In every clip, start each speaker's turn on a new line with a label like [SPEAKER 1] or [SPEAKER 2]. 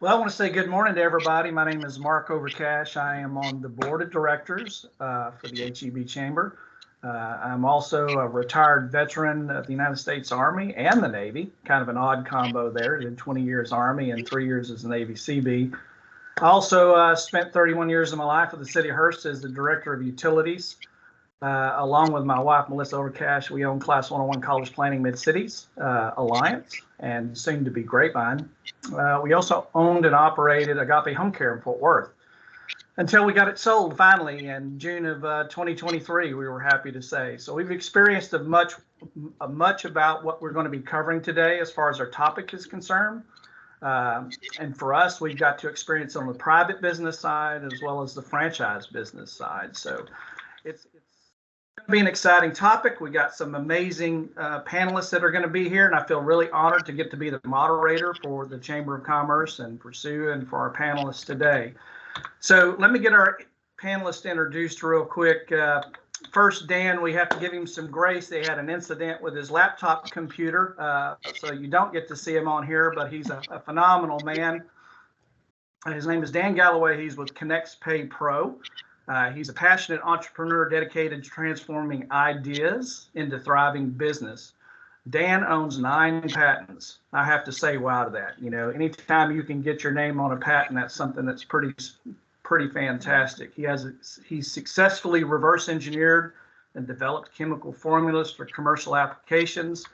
[SPEAKER 1] Well, I want to say good morning to everybody. My name is Mark Overcash. I am on the board of directors for the HEB Chamber. I'm also a retired veteran of the United States Army and the Navy, kind of an odd combo there. Did 20 years Army and 3 years as a Navy CB. I also spent 31 years of my life with the city of Hurst as the director of utilities. Along with my wife, Melissa Overcash, we own Class 101 College Planning Mid-Cities Alliance and soon to be Grapevine. We also owned and operated Agape Home Care in Fort Worth until we got it sold finally in June of 2023, we were happy to say. So we've experienced much about what we're going to be covering today as far as our topic is concerned. And for us, we've got to experience on the private business side as well as the franchise business side. So it's going to be an exciting topic. We got some amazing panelists that are going to be here, and I feel really honored to get to be the moderator for the Chamber of Commerce and for Sue and for our panelists today. So let me get our panelists introduced real quick. First, Dan, we have to give him some grace. They had an incident with his laptop computer, so you don't get to see him on here, but he's a phenomenal man. His name is Dan Galloway. He's with Connects Pay Pro. He's a passionate entrepreneur dedicated to transforming ideas into thriving business. Dan owns 9 patents. I have to say wow to that. You know, anytime you can get your name on a patent, that's something that's pretty fantastic. He's successfully reverse engineered and developed chemical formulas for commercial applications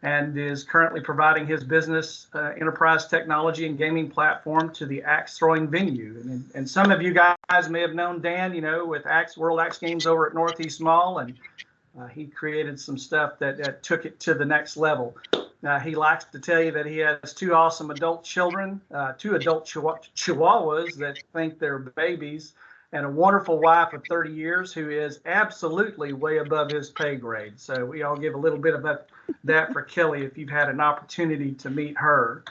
[SPEAKER 1] and is currently providing his business enterprise technology and gaming platform to the axe throwing venue. And some of you guys may have known Dan, you know, with World Axe Games over at Northeast Mall, and he created some stuff that took it to the next level. He likes to tell you that he has 2 awesome adult children, 2 adult chihuahuas that think they're babies, and a wonderful wife of 30 years who is absolutely way above his pay grade. So we all give a little bit of that for Kelly if you've had an opportunity to meet her.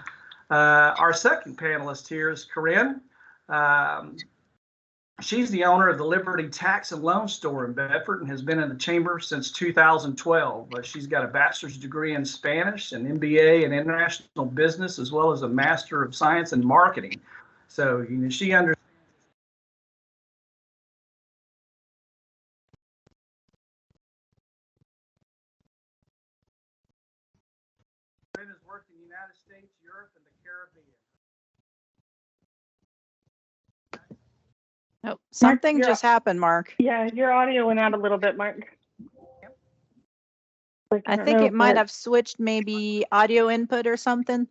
[SPEAKER 1] Our second panelist here is Corinne. She's the owner of the Liberty Tax and Loan Store in Bedford and has been in the chamber since 2012. She's got a bachelor's degree in Spanish, an MBA in international business, as well as a Master of Science in Marketing. So, you know, she understands. Corinne has worked in the United States, Europe, and the Caribbean.
[SPEAKER 2] Oh, something
[SPEAKER 3] Mark,
[SPEAKER 2] just happened, Mark.
[SPEAKER 3] Yeah, your audio went out a little bit, Mark. Like,
[SPEAKER 2] I think it might have switched maybe audio input or something.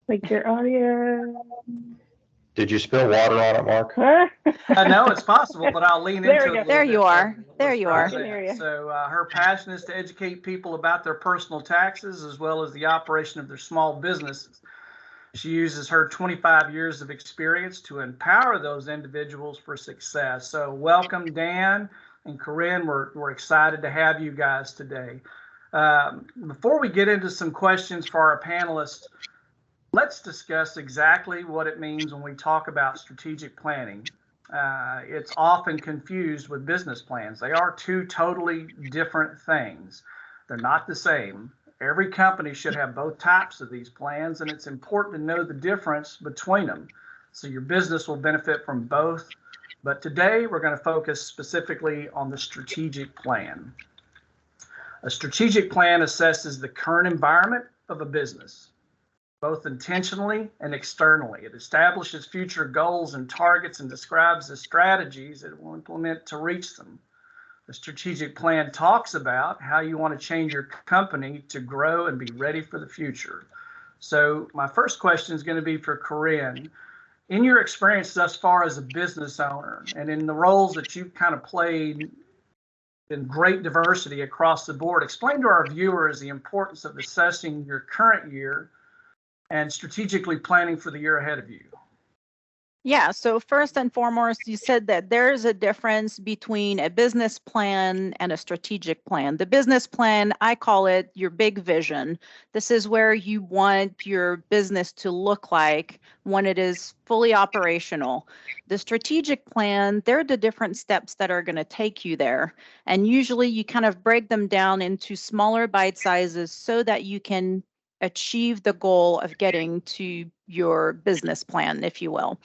[SPEAKER 3] Like your audio.
[SPEAKER 4] Did you spill water on it, Mark?
[SPEAKER 1] I know it's possible, but I'll lean into it.
[SPEAKER 2] There you are. There you are.
[SPEAKER 1] So her passion is to educate people about their personal taxes as well as the operation of their small businesses. She uses her 25 years of experience to empower those individuals for success. So welcome, Dan and Corinne. We're excited to have you guys today. Before we get into some questions for our panelists, let's discuss exactly what it means when we talk about strategic planning. It's often confused with business plans. They are 2 totally different things. They're not the same. Every company should have both types of these plans, and it's important to know the difference between them so your business will benefit from both. But today we're going to focus specifically on the strategic plan. A strategic plan assesses the current environment of a business, both intentionally and externally. It establishes future goals and targets and describes the strategies it will implement to reach them. The strategic plan talks about how you want to change your company to grow and be ready for the future. So my first question is going to be for Corinne. In your experience thus far as a business owner and in the roles that you've kind of played in great diversity across the board, explain to our viewers the importance of assessing your current year and strategically planning for the year ahead of you.
[SPEAKER 2] Yeah, so first and foremost, you said that there is a difference between a business plan and a strategic plan. The business plan, I call it your big vision. This is where you want your business to look like when it is fully operational. The strategic plan, they're the different steps that are going to take you there. And usually you kind of break them down into smaller bite sizes so that you can achieve the goal of getting to your business plan, if you will.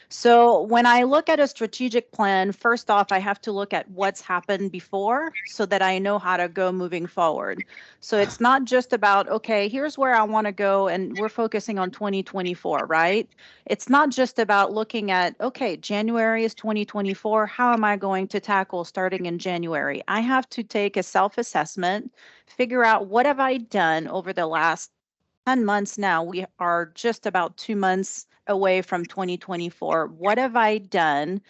[SPEAKER 2] So when I look at a strategic plan, first off, I have to look at what's happened before so that I know how to go moving forward. So it's not just about, okay, here's where I want to go, and we're focusing on 2024, right? It's not just about looking at, okay, January is 2024. How am I going to tackle starting in January? I have to take a self-assessment, figure out what have I done over the last 10 months now. We are just about 2 months away from 2024. What have I done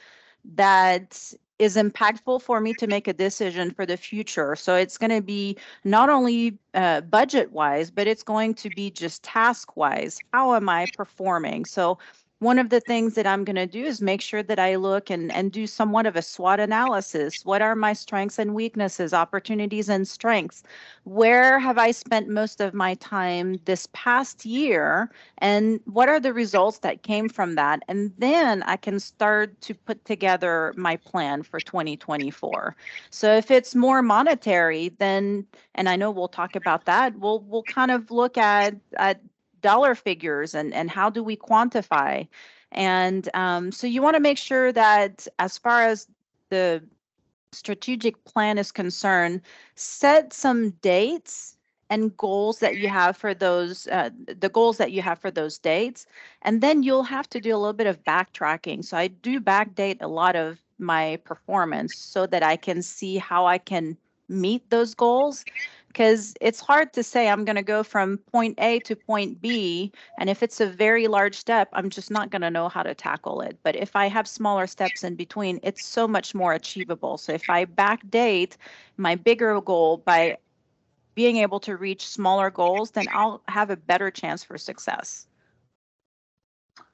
[SPEAKER 2] that is impactful for me to make a decision for the future? So it's going to be not only budget wise, but it's going to be just task wise. How am I performing? So one of the things that I'm going to do is make sure that I look and do somewhat of a SWOT analysis. What are my strengths and weaknesses, opportunities and strengths? Where have I spent most of my time this past year? And what are the results that came from that? And then I can start to put together my plan for 2024. So if it's more monetary, then, and I know we'll talk about that, we'll kind of look at dollar figures and how do we quantify. And so you want to make sure that as far as the strategic plan is concerned, set some dates and goals that you have for those, the goals that you have for those dates. And then you'll have to do a little bit of backtracking. So I do backdate a lot of my performance so that I can see how I can meet those goals. Because it's hard to say I'm going to go from point A to point B, and if it's a very large step, I'm just not going to know how to tackle it. But if I have smaller steps in between, it's so much more achievable. So if I backdate my bigger goal by being able to reach smaller goals, then I'll have a better chance for success.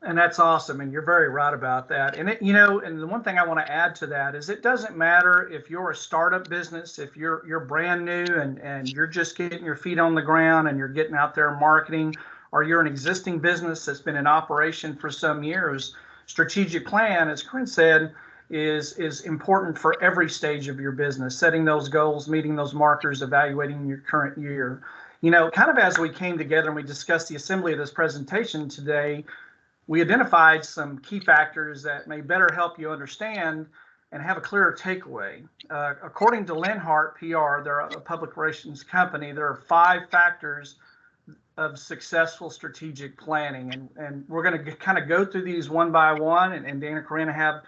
[SPEAKER 1] And that's awesome. And you're very right about that. And it, and the one thing I want to add to that is it doesn't matter if you're a startup business, if you're brand new and you're just getting your feet on the ground and you're getting out there marketing, or you're an existing business that's been in operation for some years. Strategic plan, as Corinne said, is important for every stage of your business, setting those goals, meeting those markers, evaluating your current year. Kind of as we came together and we discussed the assembly of this presentation today, we identified some key factors that may better help you understand and have a clearer takeaway. According to Linhart PR, they're a public relations company, there are 5 factors of successful strategic planning. And we're going to kind of go through these one by one. And Dan and Corinne have,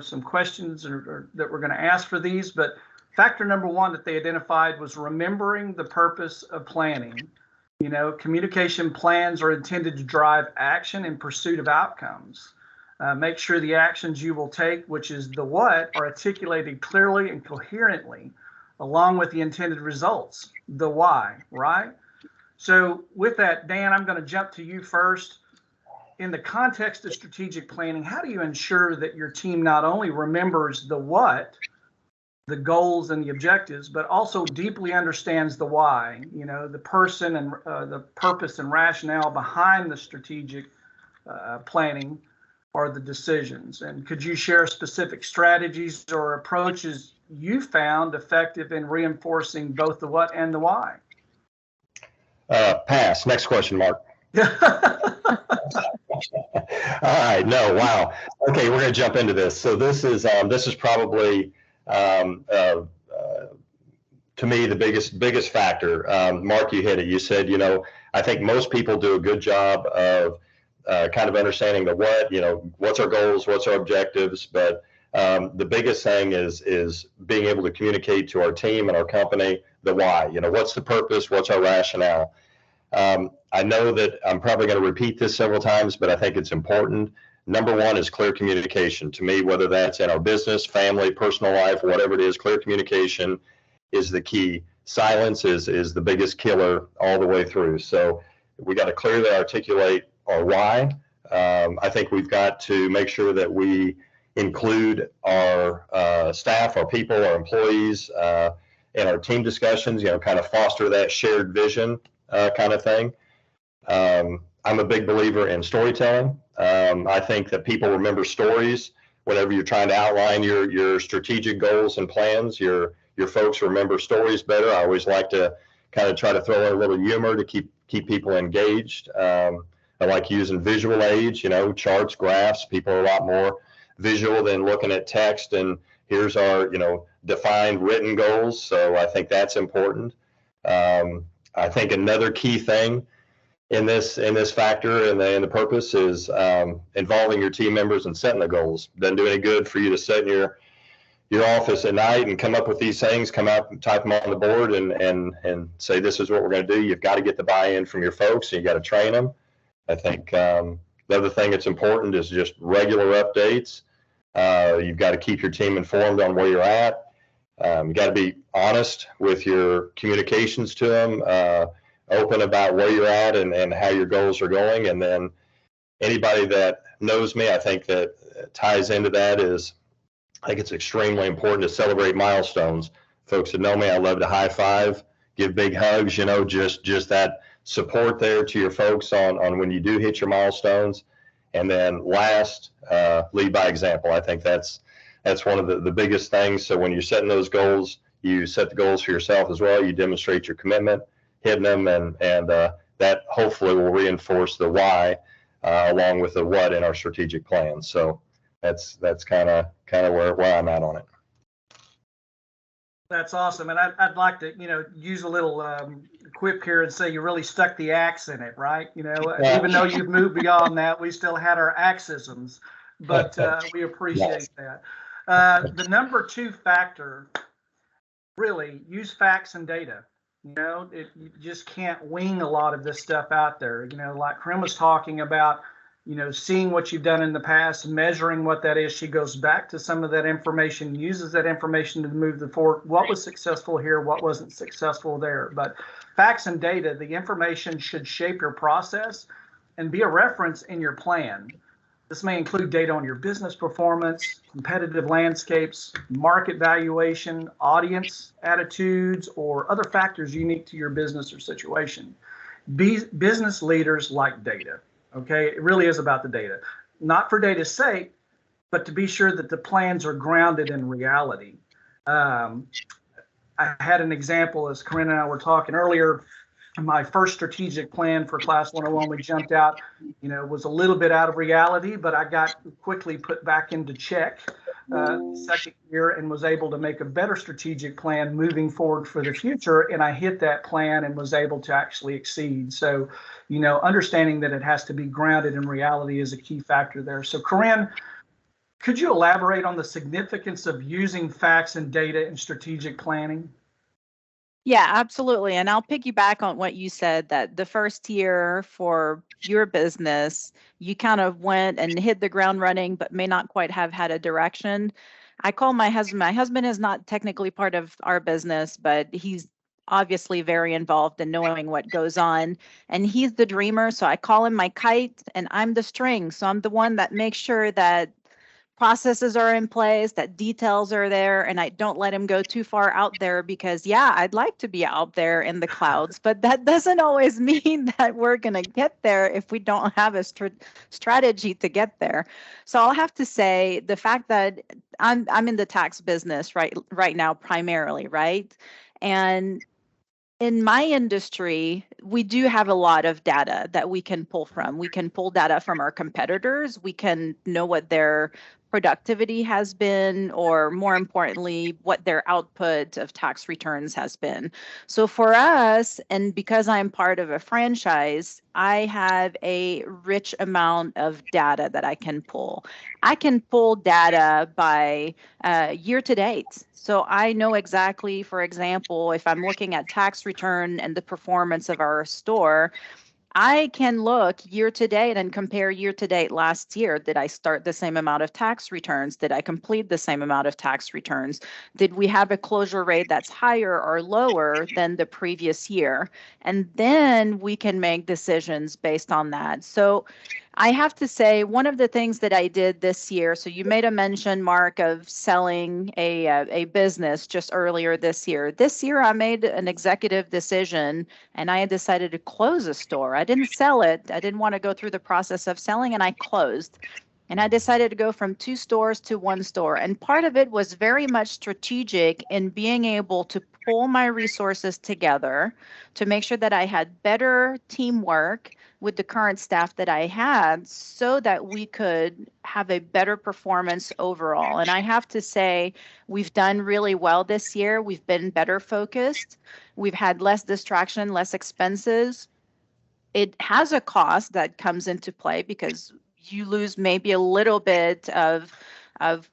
[SPEAKER 1] some questions or that we're going to ask for these. But factor number 1 that they identified was remembering the purpose of planning. Communication plans are intended to drive action in pursuit of outcomes. Make sure the actions you will take, which is the what, are articulated clearly and coherently, along with the intended results, the why, right? So with that, Dan, I'm going to jump to you first. In the context of strategic planning, how do you ensure that your team not only remembers the what, the goals and the objectives, but also deeply understands the why, the person and the purpose and rationale behind the strategic planning or the decisions? And could you share specific strategies or approaches you found effective in reinforcing both the what and the why?
[SPEAKER 4] Pass. Next question, Mark. All right. No. Wow. Okay. We're going to jump into this. So this is probably, to me, the biggest factor. Mark, you hit it. You said, I think most people do a good job of kind of understanding the what, what's our goals, what's our objectives. But the biggest thing is being able to communicate to our team and our company the why. What's the purpose? What's our rationale? I know that I'm probably going to repeat this several times, but I think it's important. Number 1 is clear communication. To me, whether that's in our business, family, personal life, whatever it is, clear communication is the key. Silence is the biggest killer all the way through. So we got to clearly articulate our why. I think we've got to make sure that we include our staff, our people, our employees in our team discussions, kind of foster that shared vision kind of thing. I'm a big believer in storytelling. I think that people remember stories whenever you're trying to outline your strategic goals and plans. Your folks remember stories better. I always like to kind of try to throw in a little humor to keep people engaged. I like using visual aids, charts, graphs. People are a lot more visual than looking at text. And here's our, defined written goals. So I think that's important. I think another key thing in this factor and the purpose is involving your team members and setting the goals. Doesn't do any good for you to sit in your office at night and come up with these things, come out and type them on the board and say, this is what we're going to do. You've got to get the buy-in from your folks, and you got to train them. I think the other thing that's important is just regular updates. You've got to keep your team informed on where you're at. You got to be honest with your communications to them, open about where you're at and how your goals are going. And then anybody that knows me, I think that ties into that is, I think it's extremely important to celebrate milestones. Folks that know me, I love to high five, give big hugs, just that support there to your folks on when you do hit your milestones. And then last, lead by example. I think that's one of the biggest things. So when you're setting those goals, you set the goals for yourself as well. You demonstrate your commitment, hitting them, and that hopefully will reinforce the why along with the what in our strategic plan. So that's kind of where I'm at on it.
[SPEAKER 1] That's awesome. And I'd like to, use a little quip here and say you really stuck the axe in it, right? Even though you've moved beyond that, we still had our axisms, but we appreciate that. The number 2 factor, really, use facts and data. You just can't wing a lot of this stuff out there. Like Corinne was talking about, seeing what you've done in the past, measuring what that is. She goes back to some of that information, uses that information to move the forward. What was successful here? What wasn't successful there? But facts and data, the information should shape your process and be a reference in your plan. This may include data on your business performance, competitive landscapes, market valuation, audience attitudes, or other factors unique to your business or situation. Business leaders like data. Okay, it really is about the data, not for data's sake, but to be sure that the plans are grounded in reality. I had an example, as Corinne and I were talking earlier. My first strategic plan for Class 101, we jumped out, was a little bit out of reality, but I got quickly put back into check second year and was able to make a better strategic plan moving forward for the future. And I hit that plan and was able to actually exceed. So, understanding that it has to be grounded in reality is a key factor there. So, Corinne, could you elaborate on the significance of using facts and data in strategic planning?
[SPEAKER 2] Yeah, absolutely. And I'll piggyback on what you said, that the first year for your business, you kind of went and hit the ground running, but may not quite have had a direction. I call my husband. My husband is not technically part of our business, but he's obviously very involved in knowing what goes on. And he's the dreamer. So I call him my kite and I'm the string. So I'm the one that makes sure that processes are in place, that details are there, and I don't let him go too far out there because, yeah, I'd like to be out there in the clouds, but that doesn't always mean that we're going to get there if we don't have a strategy to get there. So I'll have to say the fact that I'm in the tax business right now primarily, right? And in my industry, we do have a lot of data that we can pull from. We can pull data from our competitors. We can know what their productivity has been, or more importantly, what their output of tax returns has been. So for us, and because I'm part of a franchise, I have a rich amount of data that I can pull. I can pull data by year to date. So I know exactly, for example, if I'm looking at tax return and the performance of our store, I can look year to date and compare year to date last year. Did I start the same amount of tax returns? Did I complete the same amount of tax returns? Did we have a closure rate that's higher or lower than the previous year? And then we can make decisions based on that. So I have to say, one of the things that I did this year, so you made a mention, Mark, of selling a business just earlier this year. This year, I made an executive decision and I had decided to close a store. I didn't sell it. I didn't want to go through the process of selling, and I closed. And I decided to go from 2 stores to 1 store. And part of it was very much strategic in being able to pull my resources together to make sure that I had better teamwork with the current staff that I had so that we could have a better performance overall. And I have to say, we've done really well this year. We've been better focused. We've had less distraction, less expenses. It has a cost that comes into play because you lose maybe a little bit of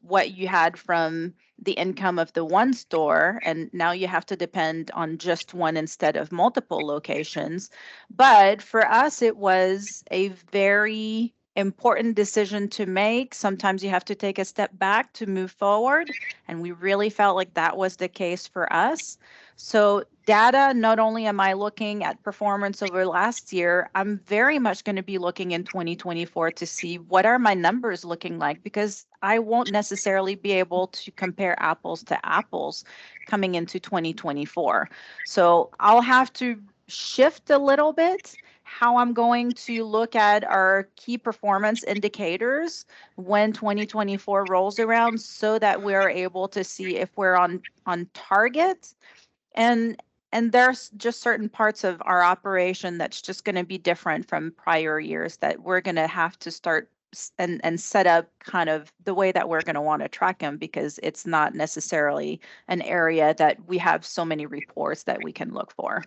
[SPEAKER 2] what you had from the income of the one store, and now you have to depend on just one instead of multiple locations. But for us, it was a very important decision to make. Sometimes you have to take a step back to move forward, and we really felt like that was the case for us. So data, not only am I looking at performance over last year, I'm very much going to be looking in 2024 to see what are my numbers looking like, because I won't necessarily be able to compare apples to apples coming into 2024. So I'll have to shift a little bit how I'm going to look at our key performance indicators when 2024 rolls around so that we're able to see if we're on target. And there's just certain parts of our operation that's just going to be different from prior years that we're going to have to start and set up kind of the way that we're going to want to track them, because it's not necessarily an area that we have so many reports that we can look for.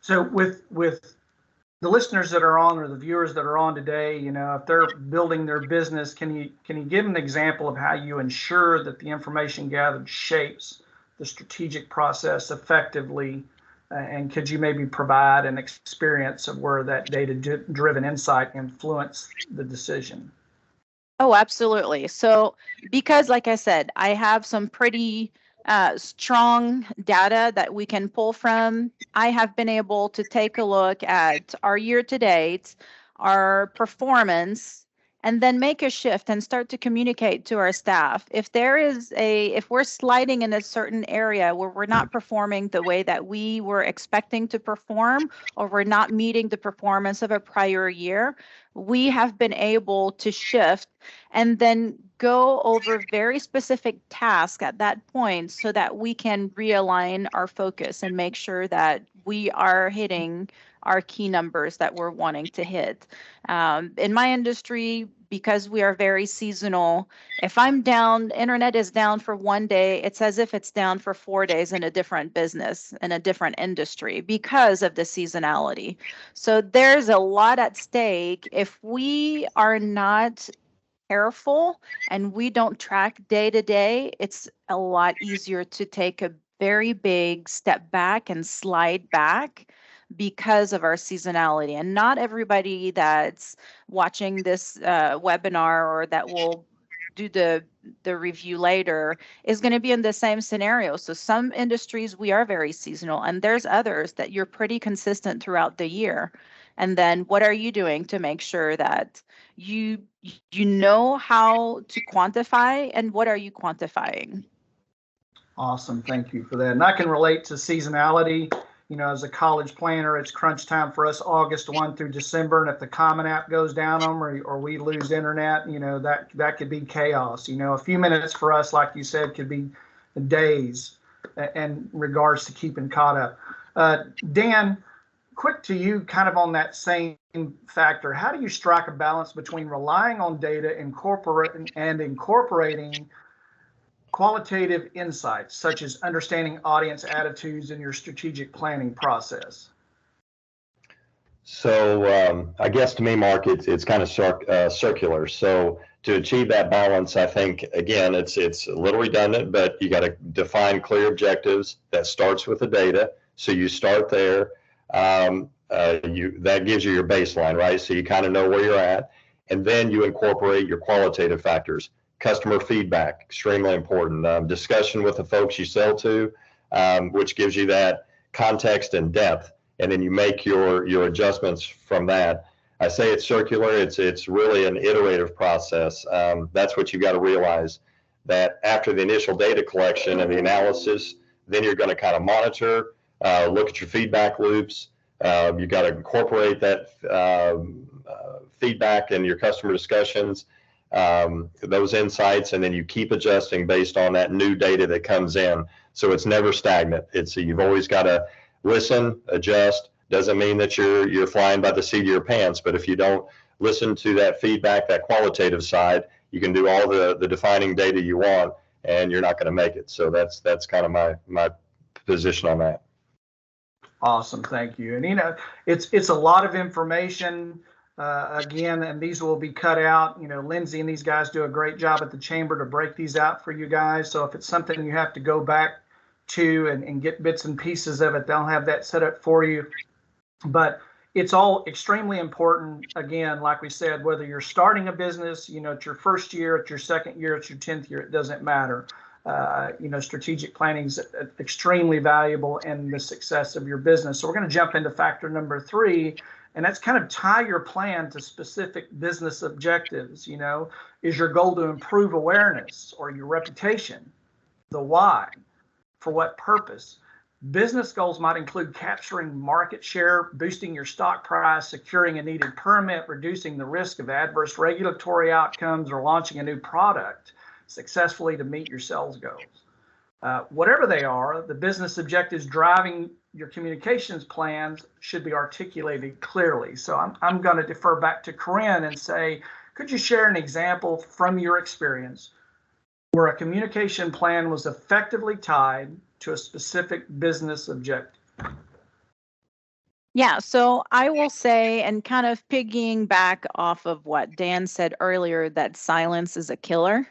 [SPEAKER 1] So with the listeners that are on or the viewers that are on today, you know, if they're building their business, can you give an example of how you ensure that the information gathered shapes the strategic process effectively? And could you maybe provide an experience of where that data-driven insight influenced the decision?
[SPEAKER 2] Oh, absolutely. So because, like I said, I have some pretty strong data that we can pull from, I have been able to take a look at our year-to-date, our performance, and then make a shift and start to communicate to our staff. If we're sliding in a certain area where we're not performing the way that we were expecting to perform, or we're not meeting the performance of a prior year, we have been able to shift and then go over very specific tasks at that point so that we can realign our focus and make sure that we are hitting our key numbers that we're wanting to hit. In my industry, because we are very seasonal, if I'm down, internet is down for one day, it's as if it's down for 4 days in a different business, in a different industry, because of the seasonality. So there's a lot at stake. If we are not careful and we don't track day to day, it's a lot easier to take a very big step back and slide back because of our seasonality. And not everybody that's watching this webinar or that will do the review later is going to be in the same scenario. So some industries, we are very seasonal, and there's others that you're pretty consistent throughout the year. And then what are you doing to make sure that you know how to quantify, and what are you quantifying?
[SPEAKER 1] Awesome. Thank you for that. And I can relate to seasonality. You know, as a college planner, it's crunch time for us, August 1 through December. And if the Common App goes down or we lose internet, you know, that could be chaos. You know, a few minutes for us, like you said, could be days in regards to keeping caught up. Dan, quick to you, kind of on that same factor. How do you strike a balance between relying on data and incorporating qualitative insights, such as understanding audience attitudes in your strategic planning process?
[SPEAKER 4] So I guess to me, Mark, it's kind of circular. So to achieve that balance, I think, again, it's a little redundant, but you got to define clear objectives. That starts with the data. So you start there. That gives you your baseline, right? So you kind of know where you're at. And then you incorporate your qualitative factors. Customer feedback, extremely important. Discussion with the folks you sell to, which gives you that context and depth, and then you make your adjustments from that. I say it's circular. It's really an iterative process. That's what you got to realize, that after the initial data collection and the analysis, then you're going to kind of monitor, look at your feedback loops. You got to incorporate that feedback in your customer discussions. Those insights, and then you keep adjusting based on that new data that comes in. So it's never stagnant. You've always got to listen, adjust. Doesn't mean that you're flying by the seat of your pants, but if you don't listen to that feedback, that qualitative side, you can do all the defining data you want, and you're not going to make it. So that's kind of my position on that.
[SPEAKER 1] Awesome, thank you. And it's a lot of information. Again, and these will be cut out. Lindsay and these guys do a great job at the chamber to break these out for you guys. So if it's something you have to go back to and get bits and pieces of it, they'll have that set up for you. But it's all extremely important. Again, like we said, whether you're starting a business, it's your first year, it's your second year, it's your 10th year, it doesn't matter. Strategic planning is extremely valuable in the success of your business. So we're going to jump into factor number 3, and that's kind of tie your plan to specific business objectives. Is your goal to improve awareness or your reputation? The why? For what purpose? Business goals might include capturing market share, boosting your stock price, securing a needed permit, reducing the risk of adverse regulatory outcomes, or launching a new product successfully to meet your sales goals. Whatever they are, the business objectives driving your communications plans should be articulated clearly. So I'm going to defer back to Corinne and say, could you share an example from your experience where a communication plan was effectively tied to a specific business objective?
[SPEAKER 2] Yeah, so I will say, and kind of piggying back off of what Dan said earlier, that silence is a killer.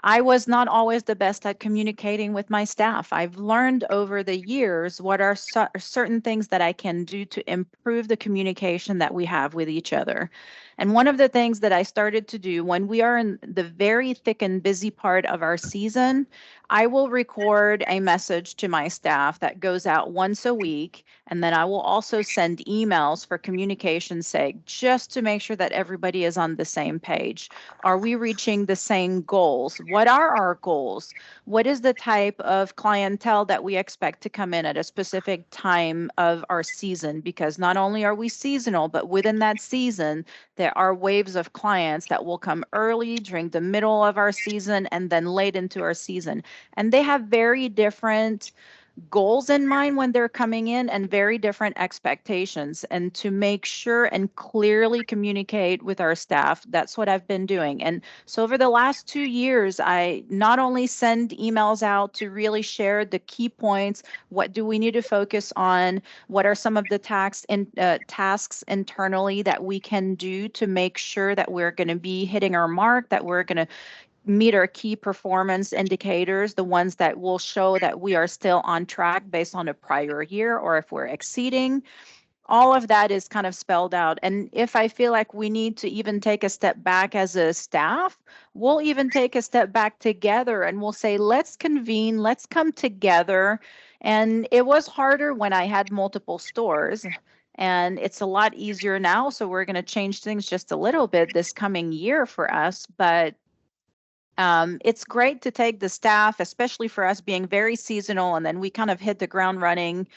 [SPEAKER 2] I was not always the best at communicating with my staff. I've learned over the years what are certain things that I can do to improve the communication that we have with each other. And one of the things that I started to do when we are in the very thick and busy part of our season, I will record a message to my staff that goes out once a week. And then I will also send emails for communication's sake, just to make sure that everybody is on the same page. Are we reaching the same goals? What are our goals? What is the type of clientele that we expect to come in at a specific time of our season? Because not only are we seasonal, but within that season, there are waves of clients that will come early, during the middle of our season, and then late into our season. And they have very different goals in mind when they're coming in and very different expectations. And to make sure and clearly communicate with our staff, that's what I've been doing. And so over the last 2 years, I not only send emails out to really share the key points, what do we need to focus on, what are some of the tasks internally that we can do to make sure that we're going to be hitting our mark, that we're going to meet our key performance indicators, the ones that will show that we are still on track based on a prior year, or if we're exceeding. All of that is kind of spelled out. And if I feel like we need to even take a step back as a staff, we'll even take a step back together and we'll say, let's convene, let's come together. And it was harder when I had multiple stores. And it's a lot easier now. So we're going to change things just a little bit this coming year for us. But it's great to take the staff, especially for us being very seasonal, and then we kind of hit the ground running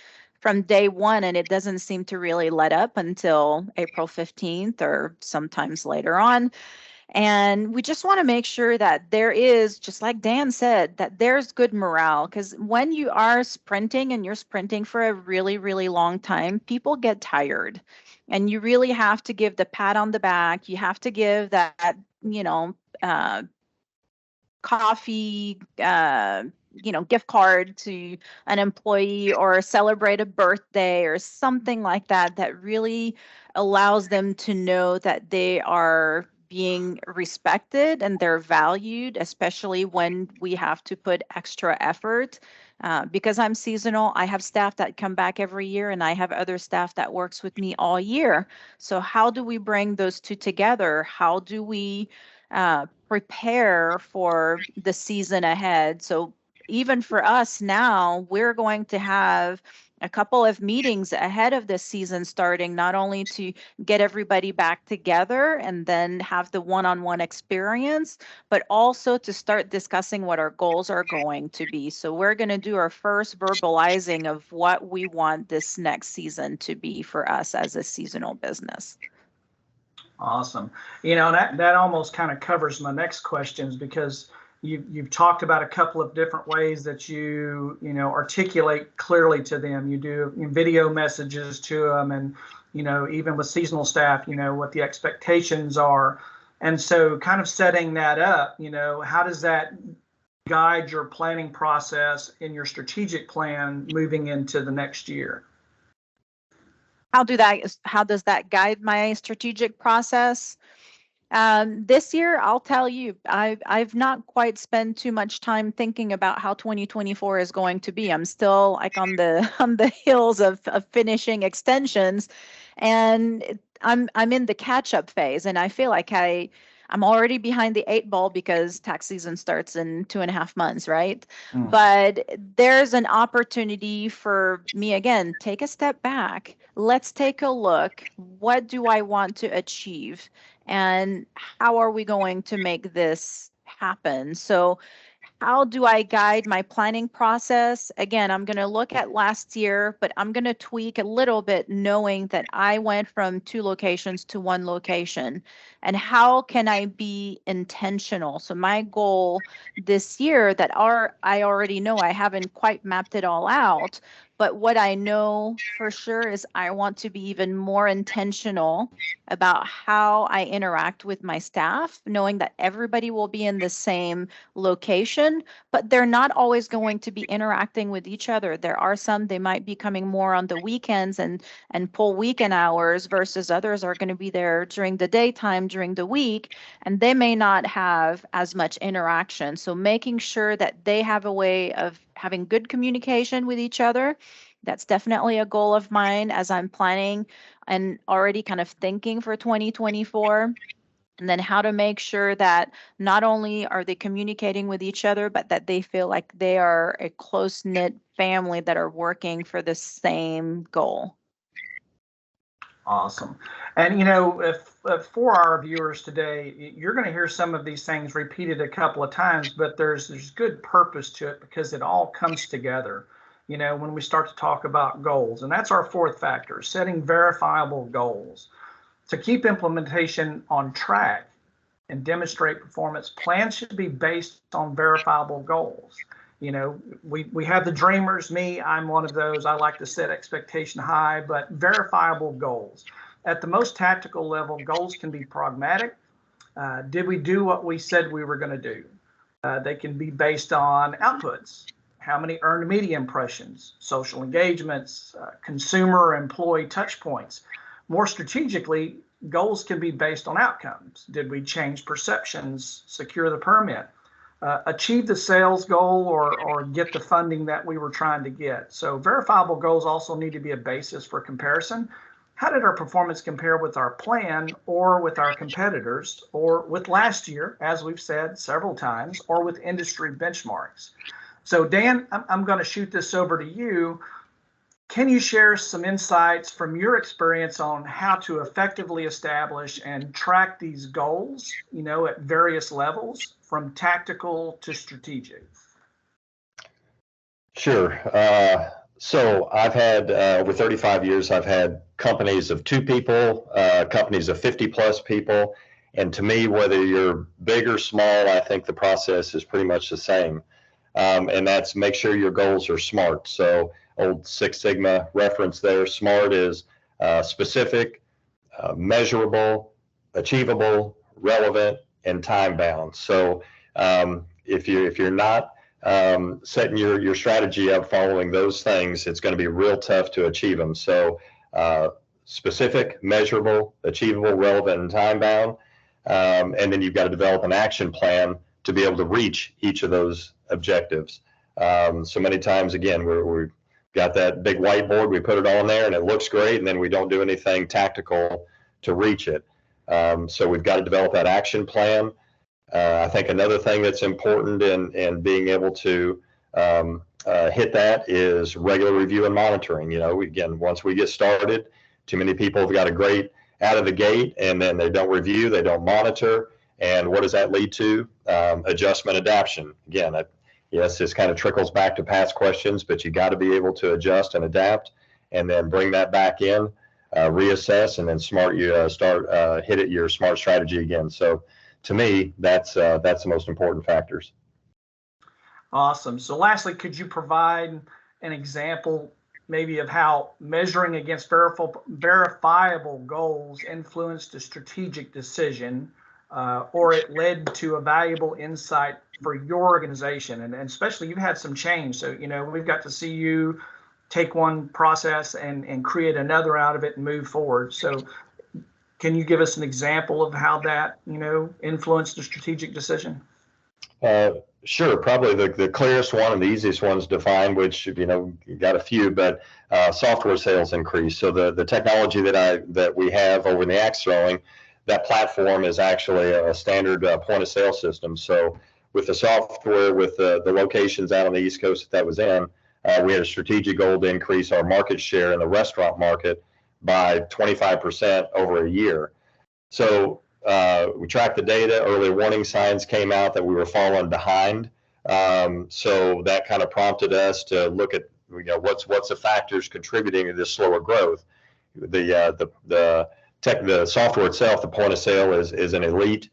[SPEAKER 2] from day one, and it doesn't seem to really let up until April 15th or sometimes later on. And we just want to make sure that there is, just like Dan said, that there's good morale, because when you are sprinting and you're sprinting for a really, really long time, people get tired. And you really have to give the pat on the back. You have to give that, coffee, gift card to an employee, or celebrate a birthday or something like that, that really allows them to know that they are being respected and they're valued, especially when we have to put extra effort. Because I'm seasonal, I have staff that come back every year, and I have other staff that works with me all year. So how do we bring those two together? How do we prepare for the season ahead? So even for us now, we're going to have a couple of meetings ahead of the season starting, not only to get everybody back together and then have the one-on-one experience, but also to start discussing what our goals are going to be. So we're going to do our first verbalizing of what we want this next season to be for us as a seasonal business.
[SPEAKER 1] Awesome. That almost kind of covers my next questions, because You've talked about a couple of different ways that you articulate clearly to them. You do video messages to them, and even with seasonal staff, what the expectations are. And so kind of setting that up, how does that guide your planning process in your strategic plan moving into the next year?
[SPEAKER 2] How does that guide my strategic process? This year, I'll tell you, I've not quite spent too much time thinking about how 2024 is going to be. I'm still like on the heels of finishing extensions, and I'm in the catch-up phase, and I feel like I'm already behind the 8 ball because tax season starts in 2.5 months, right? But there's an opportunity for me, again, take a step back. Let's take a look. What do I want to achieve? And how are we going to make this happen? So how do I guide my planning process? Again, I'm going to look at last year, but I'm going to tweak a little bit, knowing that I went from 2 locations to 1 location. And how can I be intentional? So my goal this year that I already know, I haven't quite mapped it all out, but what I know for sure is I want to be even more intentional about how I interact with my staff, knowing that everybody will be in the same location, but they're not always going to be interacting with each other. There are some, they might be coming more on the weekends and pull weekend hours, versus others are going to be there during the daytime, during the week, and they may not have as much interaction. So making sure that they have a way of having good communication with each other. That's definitely a goal of mine as I'm planning and already kind of thinking for 2024. And then how to make sure that not only are they communicating with each other, but that they feel like they are a close-knit family that are working for the same goal.
[SPEAKER 1] Awesome. And, if for our viewers today, you're going to hear some of these things repeated a couple of times, but there's good purpose to it because it all comes together, when we start to talk about goals. And that's our 4th factor, setting verifiable goals. To keep implementation on track and demonstrate performance, plans should be based on verifiable goals. We have the dreamers. I'm one of those. I like to set expectation high, but verifiable goals. At the most tactical level, goals can be pragmatic. Did we do what we said we were going to do? They can be based on outputs. How many earned media impressions, social engagements, consumer employee touch points. More strategically, goals can be based on outcomes. Did we change perceptions, secure the permit, achieve the sales goal, or get the funding that we were trying to get? So verifiable goals also need to be a basis for comparison. How did our performance compare with our plan, or with our competitors, or with last year, as we've said several times, or with industry benchmarks? So Dan, I'm going to shoot this over to you. Can you share some insights from your experience on how to effectively establish and track these goals, at various levels, from tactical to strategic?
[SPEAKER 4] Sure. So I've had, over 35 years, I've had companies of 2 people, companies of 50 plus people. And to me, whether you're big or small, I think the process is pretty much the same. And that's make sure your goals are SMART. So old Six Sigma reference there. SMART is specific, measurable, achievable, relevant, and time bound. So if you're not setting your strategy up following those things, it's going to be real tough to achieve them. So specific, measurable, achievable, relevant, and time bound. And then you've got to develop an action plan to be able to reach each of those objectives. So many times, again, we've got that big whiteboard, we put it on there and it looks great, and then we don't do anything tactical to reach it. So we've got to develop that action plan. I think another thing that's important in being able to hit that is regular review and monitoring. Again, once we get started, too many people have got a great out of the gate, and then they don't review, they don't monitor. And what does that lead to? Adjustment, adaptation. Again, yes, this kind of trickles back to past questions, but you got to be able to adjust and adapt, and then bring that back in, reassess, and then hit it your SMART strategy again. So to me, that's the most important factors.
[SPEAKER 1] Awesome. So lastly, could you provide an example maybe of how measuring against verifiable goals influenced a strategic decision, or it led to a valuable insight for your organization? And especially you've had some change. So, we've got to see you take one process and create another out of it and move forward. So can you give us an example of how that, influenced a strategic decision?
[SPEAKER 4] Sure. Probably the clearest one and the easiest ones to find, which, you got a few, but software sales increase. So the technology that we have over in the axe throwing, that platform is actually a standard point of sale system. So with the software, with the locations out on the East Coast that was in, we had a strategic goal to increase our market share in the restaurant market by 25% over a year. So we tracked the data. Early warning signs came out that we were falling behind. So that kind of prompted us to look at what's the factors contributing to this slower growth. The software itself, the point of sale, is an elite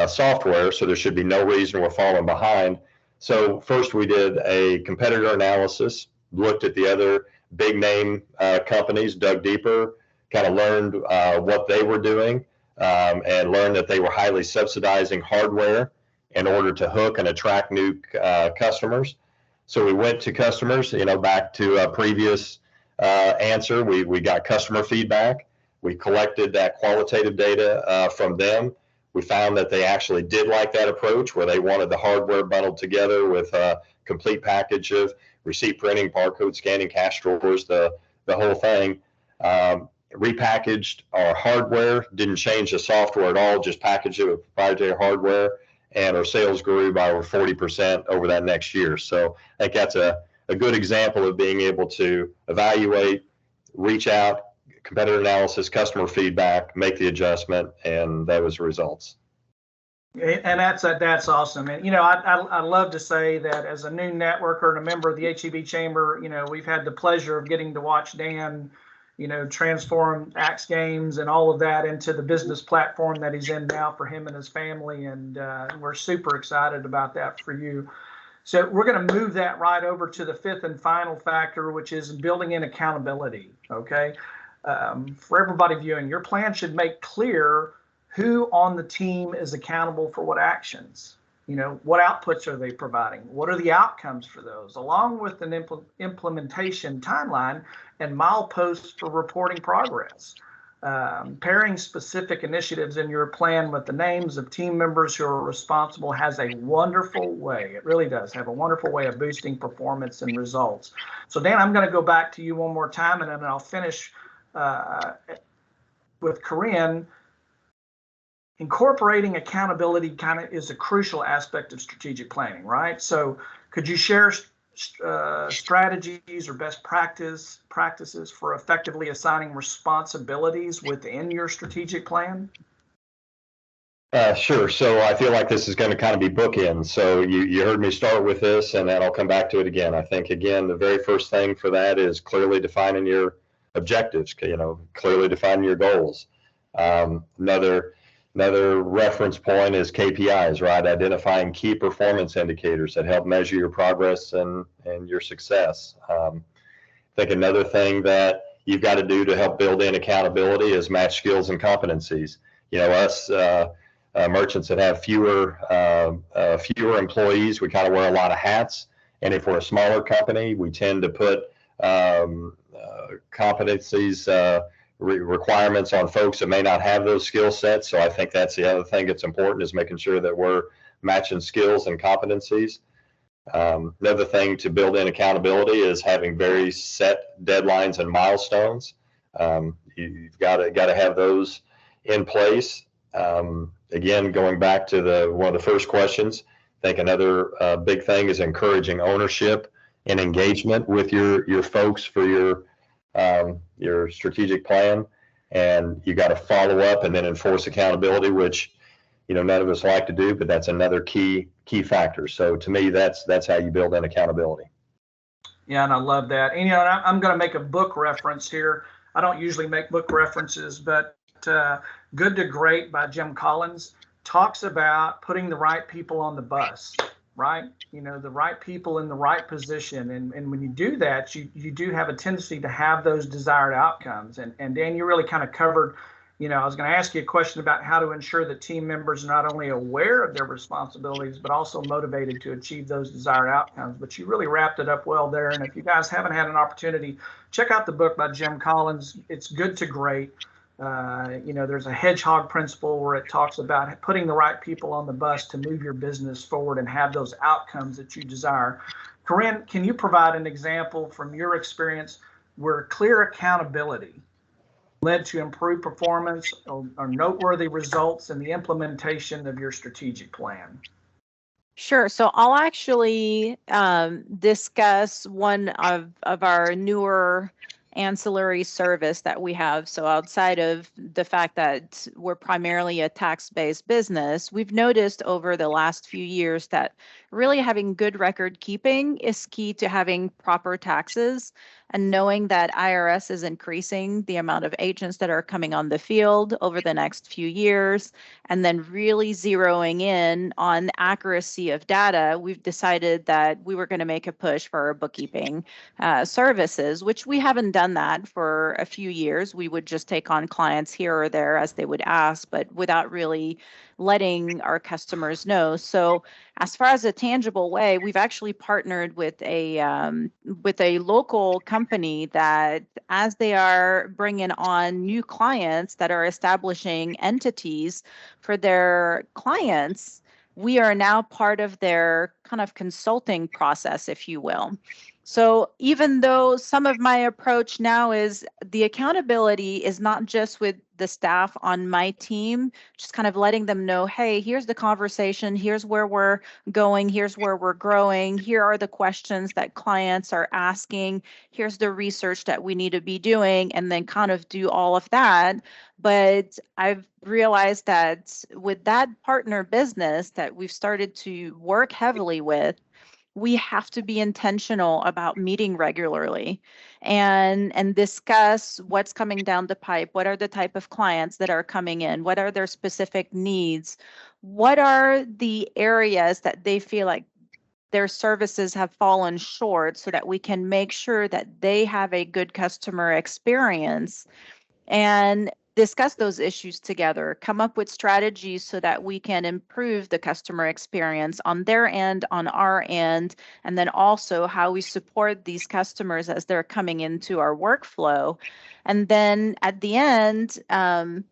[SPEAKER 4] software, so there should be no reason we're falling behind. So first we did a competitor analysis, looked at the other big name companies, dug deeper, kind of learned what they were doing, and learned that they were highly subsidizing hardware in order to hook and attract new customers. So we went to customers, back to a previous answer. We got customer feedback. We collected that qualitative data from them. We found that they actually did like that approach, where they wanted the hardware bundled together with a complete package of receipt printing, barcode scanning, cash drawers, the whole thing. Repackaged our hardware, didn't change the software at all, just packaged it with proprietary hardware, and our sales grew by over 40% over that next year. So I think that's a good example of being able to evaluate, reach out, competitor analysis, customer feedback, make the adjustment, and that was the results.
[SPEAKER 1] And that's awesome. And I love to say that as a new networker and a member of the HEB Chamber, we've had the pleasure of getting to watch Dan, transform Axe Games and all of that into the business platform that he's in now for him and his family. And we're super excited about that for you. So we're going to move that right over to the fifth and final factor, which is building in accountability. Okay. For everybody viewing, your plan should make clear who on the team is accountable for what actions. What outputs are they providing? What are the outcomes for those, along with an implementation timeline and mileposts for reporting progress. Pairing specific initiatives in your plan with the names of team members who are responsible has a wonderful way, it really does have a wonderful way of boosting performance and results. So Dan, I'm going to go back to you one more time, and then I'll finish with Corinne. Incorporating accountability kind of is a crucial aspect of strategic planning, right? So could you share strategies or best practices for effectively assigning responsibilities within your strategic plan?
[SPEAKER 4] Sure. So I feel like this is going to kind of be bookends. So you heard me start with this, and then I'll come back to it again. I think, again, the very first thing for that is clearly defining your objectives, clearly defining your goals. Another reference point is KPIs, right? Identifying key performance indicators that help measure your progress and your success. I think another thing that you've got to do to help build in accountability is match skills and competencies. Us merchants that have fewer employees, we kind of wear a lot of hats. And if we're a smaller company, we tend to put competencies, requirements on folks that may not have those skill sets. So I think that's the other thing that's important, is making sure that we're matching skills and competencies. Another thing to build in accountability is having very set deadlines and milestones. You've got to have those in place. Again, going back to one of the first questions, I think another big thing is encouraging ownership and engagement with your folks for your strategic plan, and you got to follow up and then enforce accountability, which none of us like to do, but that's another key factor. So to me, that's how you build in accountability.
[SPEAKER 1] Yeah, and I love that. And I'm going to make a book reference here. I don't usually make book references, but Good to Great by Jim Collins talks about putting the right people on the bus. right? You know, the right people in the right position. And when you do that, you do have a tendency to have those desired outcomes. And Dan, you really kind of covered, you know, I was going to ask you a question about how to ensure that team members are not only aware of their responsibilities, but also motivated to achieve those desired outcomes. But you really wrapped it up well there. And if you guys haven't had an opportunity, check out the book by Jim Collins. It's Good to Great. You know, there's a hedgehog principle where it talks about putting the right people on the bus to move your business forward and have those outcomes that you desire. Corinne, can you provide an example from your experience where clear accountability led to improved performance or noteworthy results in the implementation of your strategic plan?
[SPEAKER 2] Sure. So I'll actually discuss one of our newer ancillary service that we have. So outside of the fact that we're primarily a tax-based business, we've noticed over the last few years that really having good record keeping is key to having proper taxes, and knowing that IRS is increasing the amount of agents that are coming on the field over the next few years, and then really zeroing in on accuracy of data, we've decided that we were going to make a push for our bookkeeping services, which we haven't done that for a few years. We would just take on clients here or there as they would ask, but without really letting our customers know. So as far as a tangible way, we've actually partnered with a local company that, as they are bringing on new clients that are establishing entities for their clients, we are now part of their kind of consulting process, if you will. So even though some of my approach now is the accountability is not just with the staff on my team, just kind of letting them know, hey, here's the conversation, here's where we're going, here's where we're growing, here are the questions that clients are asking, here's the research that we need to be doing, and then kind of do all of that. But I've realized that with that partner business that we've started to work heavily with, we have to be intentional about meeting regularly and discuss what's coming down the pipe. What are the type of clients that are coming in? What are their specific needs? What are the areas that they feel like their services have fallen short, so that we can make sure that they have a good customer experience, and discuss those issues together, come up with strategies so that we can improve the customer experience on their end, on our end, and then also how we support these customers as they're coming into our workflow. And then at the end,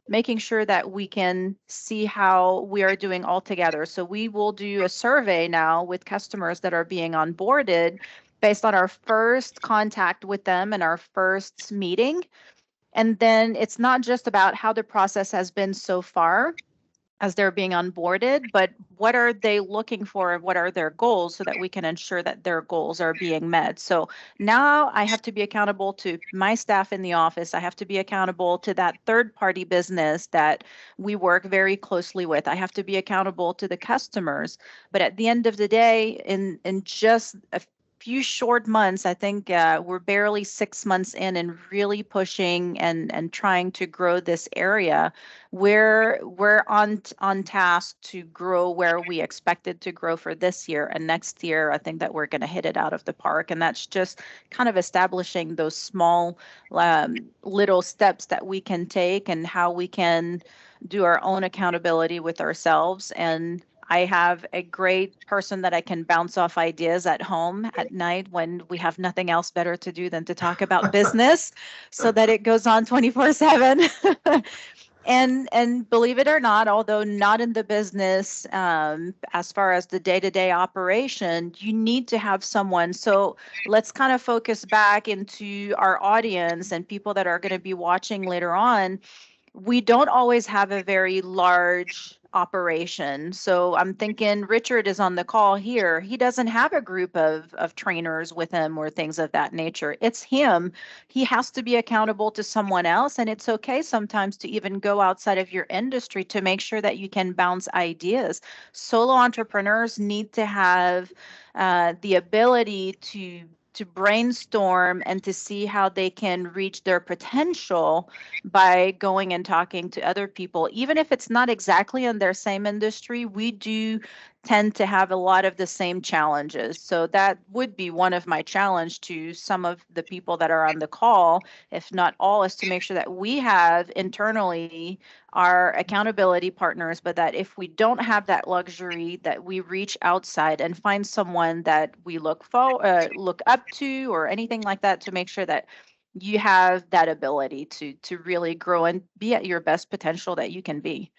[SPEAKER 2] making sure that we can see how we are doing all together. So we will do a survey now with customers that are being onboarded based on our first contact with them and our first meeting. And then it's not just about how the process has been so far as they're being onboarded, but what are they looking for and what are their goals, so that we can ensure that their goals are being met. So now I have to be accountable to my staff in the office. I have to be accountable to that third-party business that we work very closely with. I have to be accountable to the customers. But at the end of the day, in just a few short months, I think we're barely 6 months in and really pushing and trying to grow this area. We're on task to grow where we expected to grow for this year, and next year I think that we're going to hit it out of the park. And that's just kind of establishing those small little steps that we can take, and how we can do our own accountability with ourselves. And I have a great person that I can bounce off ideas at home at night when we have nothing else better to do than to talk about business, so that it goes on 24/7. And believe it or not, although not in the business, as far as the day-to-day operation, you need to have someone. So let's kind of focus back into our audience and people that are going to be watching later on. We don't always have a very large operation. So I'm thinking Richard is on the call here. He doesn't have a group of trainers with him or things of that nature. It's him. He has to be accountable to someone else. And it's okay sometimes to even go outside of your industry to make sure that you can bounce ideas. Solo entrepreneurs need to have the ability to brainstorm and to see how they can reach their potential by going and talking to other people. Even if it's not exactly in their same industry, we do tend to have a lot of the same challenges. So that would be one of my challenge to some of the people that are on the call, if not all, is to make sure that we have internally our accountability partners, but that if we don't have that luxury, that we reach outside and find someone that we look up to or anything like that, to make sure that you have that ability to really grow and be at your best potential that you can be.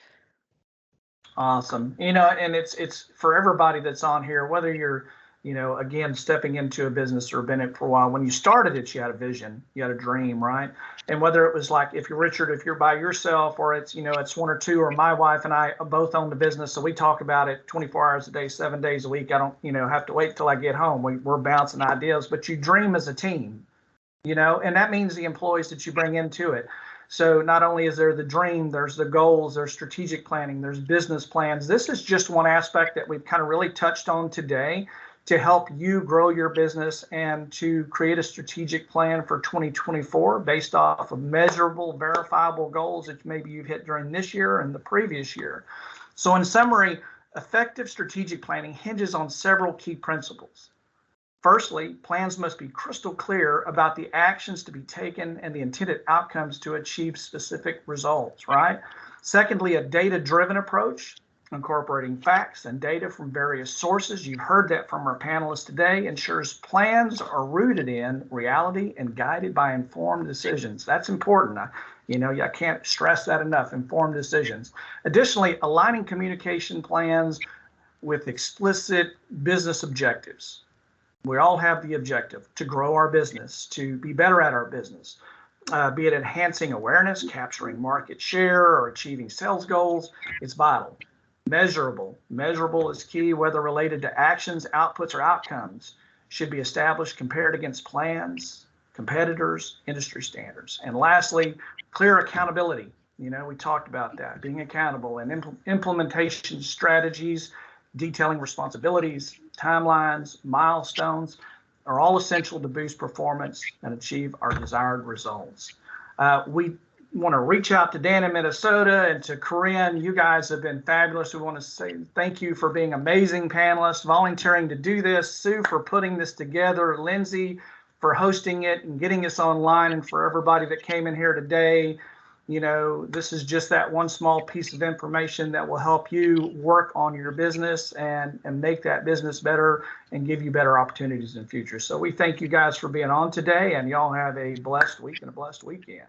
[SPEAKER 1] Awesome. And it's for everybody that's on here, whether you're, again, stepping into a business or been in it for a while. When you started it, you had a vision, you had a dream, right? And whether it was like, if you're by yourself, or it's, it's one or two, or my wife and I both own the business. So we talk about it 24 hours a day, 7 days a week. I don't, have to wait till I get home. We're bouncing ideas, but you dream as a team, and that means the employees that you bring into it. So not only is there the dream, there's the goals, there's strategic planning, there's business plans. This is just one aspect that we've kind of really touched on today to help you grow your business and to create a strategic plan for 2024 based off of measurable, verifiable goals that maybe you've hit during this year and the previous year. So in summary, effective strategic planning hinges on several key principles. Firstly, plans must be crystal clear about the actions to be taken and the intended outcomes to achieve specific results, right? Secondly, a data-driven approach, incorporating facts and data from various sources. You've heard that from our panelists today, ensures plans are rooted in reality and guided by informed decisions. That's important. I can't stress that enough, informed decisions. Additionally, aligning communication plans with explicit business objectives. We all have the objective to grow our business, to be better at our business, be it enhancing awareness, capturing market share, or achieving sales goals. It's vital. Measurable. Measurable is key, whether related to actions, outputs, or outcomes. Should be established, compared against plans, competitors, industry standards. And lastly, clear accountability. We talked about that, being accountable, and implementation strategies, detailing responsibilities, timelines, milestones are all essential to boost performance and achieve our desired results. We want to reach out to Dan in Minnesota and to Corinne. You guys have been fabulous. We want to say thank you for being amazing panelists, volunteering to do this, Sue for putting this together, Lindsay for hosting it and getting us online, and for everybody that came in here today. This is just that one small piece of information that will help you work on your business and make that business better and give you better opportunities in the future. So we thank you guys for being on today, and y'all have a blessed week and a blessed weekend.